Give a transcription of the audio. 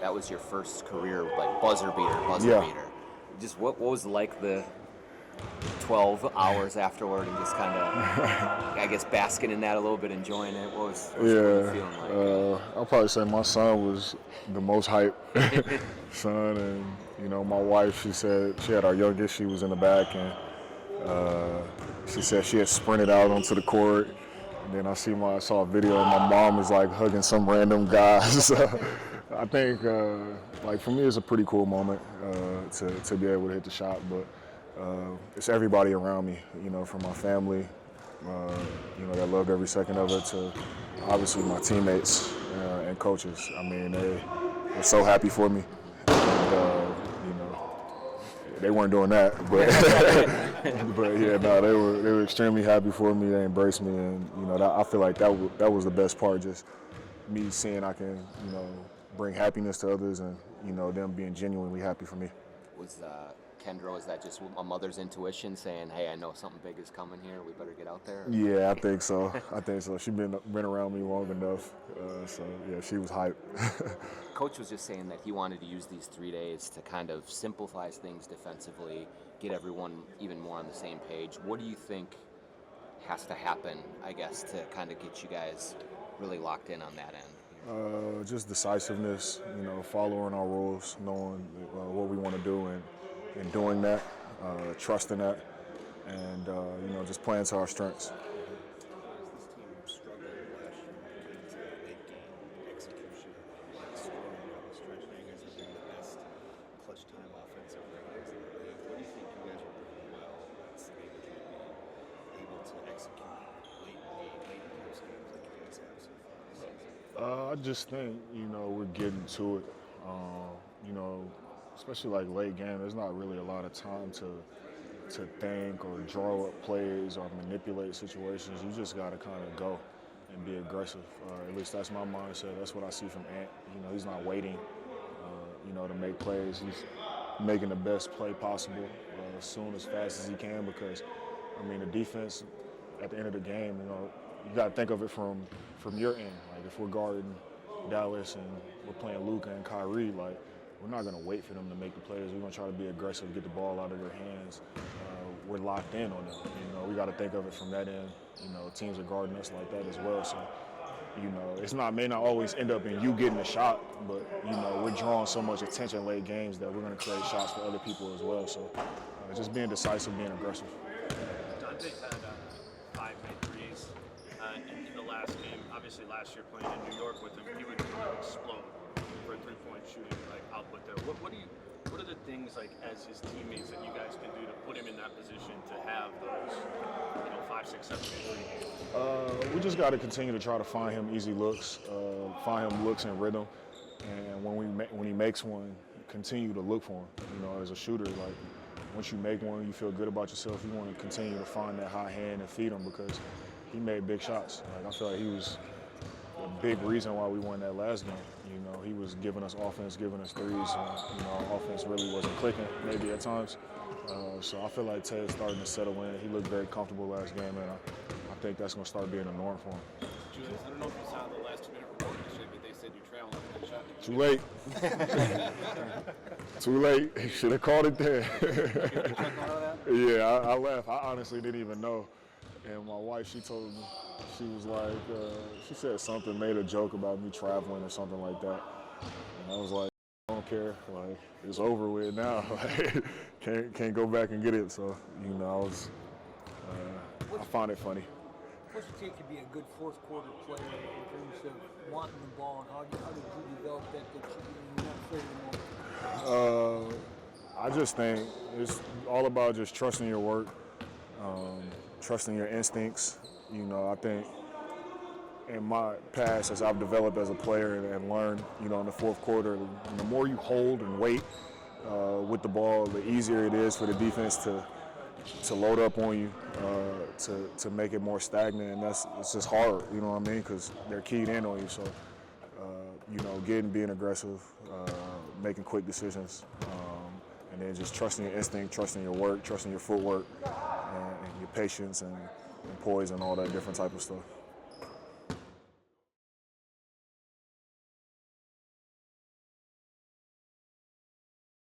that was your first career like buzzer Yeah. beater. Just what was like the 12 hours afterward and just kind of, I guess, basking in that a little bit, enjoying it? What was you feeling like? I'll probably say my son was the most hype son, and my wife. She said she had our youngest. She was in the back, and she said she had sprinted out onto the court. And then I saw a video of my mom is like hugging some random guy. So I think, like for me, it's a pretty cool moment to be able to hit the shot, but. It's everybody around me, from my family, that loved every second of it, to obviously my teammates and coaches. I mean, they're so happy for me. And, they weren't doing that, but but yeah, no, they were extremely happy for me. They embraced me, and I feel like that was the best part, just me seeing I can, bring happiness to others, and them being genuinely happy for me. Was Kendra, was that just a mother's intuition saying, hey, I know something big is coming here, we better get out there? Yeah, I think so. She's been around me long enough, so yeah, she was hyped. Coach was just saying that he wanted to use these 3 days to kind of simplify things defensively, get everyone even more on the same page. What do you think has to happen, I guess, to kind of get you guys really locked in on that end? Just decisiveness, following our rules, knowing what we want to do, and doing that, trusting that, and just playing to our strengths. This team struggled last year into late game execution, scoring down the stretch. You guys have been the best clutch time offensive ratings in the league. What do you think you guys are doing well that's enabled you to be able to execute late in close games like you guys have so far this season? I just think we're getting to it. Especially like late game, there's not really a lot of time to think or draw up plays or manipulate situations. You just got to kind of go and be aggressive. At least that's my mindset. That's what I see from Ant. He's not waiting, to make plays. He's making the best play possible as soon, as fast as he can, because, the defense at the end of the game, you got to think of it from your end. Like if we're guarding Dallas and we're playing Luka and Kyrie, like we're not going to wait for them to make the plays. We're going to try to be aggressive, get the ball out of their hands. We're locked in on them. We got to think of it from that end. Teams are guarding us like that as well. So, may not always end up in you getting a shot, but we're drawing so much attention late games that we're going to create shots for other people as well. So, just being decisive, being aggressive. Dante had 5 made threes in the last game. Obviously, last year playing in New York with him, he would explode for a three-point shooting output there. What are the things as his teammates that you guys can do to put him in that position to have those 5, 6, 7 3? We just got to continue to try to find him easy looks, find him looks and rhythm, and when he makes one, continue to look for him. As a shooter, like once you make one, you feel good about yourself. You want to continue to find that high hand and feed him, because he made big shots. I feel like he was a big reason why we won that last game. He was giving us offense, giving us threes, and our offense really wasn't clicking maybe at times. So I feel like Ted's starting to settle in. He looked very comfortable last game, and I think that's going to start being a norm for him. Julius, I don't know if you saw the last 2-minute report yesterday, but they said you trailed on that shot. Too late. He should have called it then. Yeah, I left. I honestly didn't even know. And my wife, she told me, she was like, she said something, made a joke about me traveling or something like that. And I was like, I don't care. Like, it's over with now. Can't go back and get it. So, I find it funny. What's it take to be a good fourth quarter player in terms of wanting the ball, and how did you develop that you're not afraid anymore? I just think it's all about just trusting your work, trusting your instincts. I think in my past, as I've developed as a player and learned, in the fourth quarter, the more you hold and wait with the ball, the easier it is for the defense to load up on you, to make it more stagnant, and it's just hard, because they're keyed in on you. So, being aggressive, making quick decisions, and then just trusting your instinct, trusting your work, trusting your footwork, and your patience and poise and all that different type of stuff.